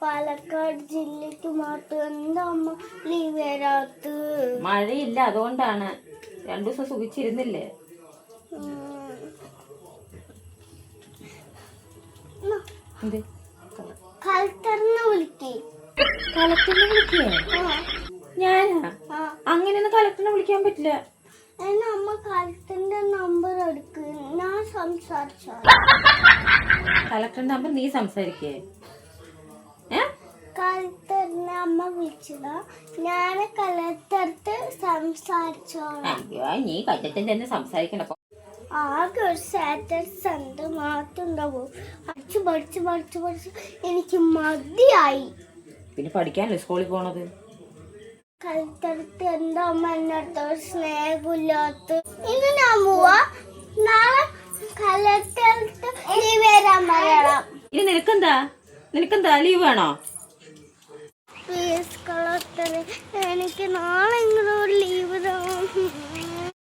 പാലക്കാട് ജില്ലക്ക് മാത്രം എന്താ അമ്മ ലീവ് വരാത്ത? മഴയില്ല, അതുകൊണ്ടാണ്. 2 ദിവസം സുഖിച്ചിരുന്നില്ലേ? കളക്ടറിനെ വിളിക്കേ. കളക്ടറിനെ വിളിക്കേ? ഞാനാ? അങ്ങനെയൊന്നും കളക്ടറിനെ വിളിക്കാൻ പറ്റില്ല. എന്നാ അമ്മ കളക്ടറിന്റെ നമ്പർ എടുക്ക്, ഞാൻ സംസാരിച്ചോ. കളക്ടറിന്റെ നമ്പർ നീ സംസാരിക്കേ? കളക്ടറിനെ അമ്മ വിളിച്ചതാ, ഞാൻ കളക്ടർക്ക് സംസാരിച്ചോളാം. അയ്യോ, നീ കറ്റത്തിൽ ചെന്ന് സംസാരിക്കണ. ആകെ ഒരു സാറ്റർഡേ ഉണ്ട്, മാത്രം ഉണ്ടാവും. പഠിച്ച് പഠിച്ച് പഠിച്ച് പഠിച്ച് എനിക്ക് മതിയായി. പിന്നെ പഠിക്കാനല്ലേ സ്കൂളിൽ പോണത്? കളക്ടർക്ക് എന്താ അമ്മ എന്നടുത്ത് ഒരു സ്നേഹമില്ലാത്ത? ഇന്ന് ഞാൻ പോവാ, നാളെ കളക്ടർക്ക് ലീവ് വരാൻ പറയണം. ഇനി നിനക്കെന്താ ലീവ് വേണോ? പ്ലീസ് കളക്ടറെ, എനിക്ക് നാളെ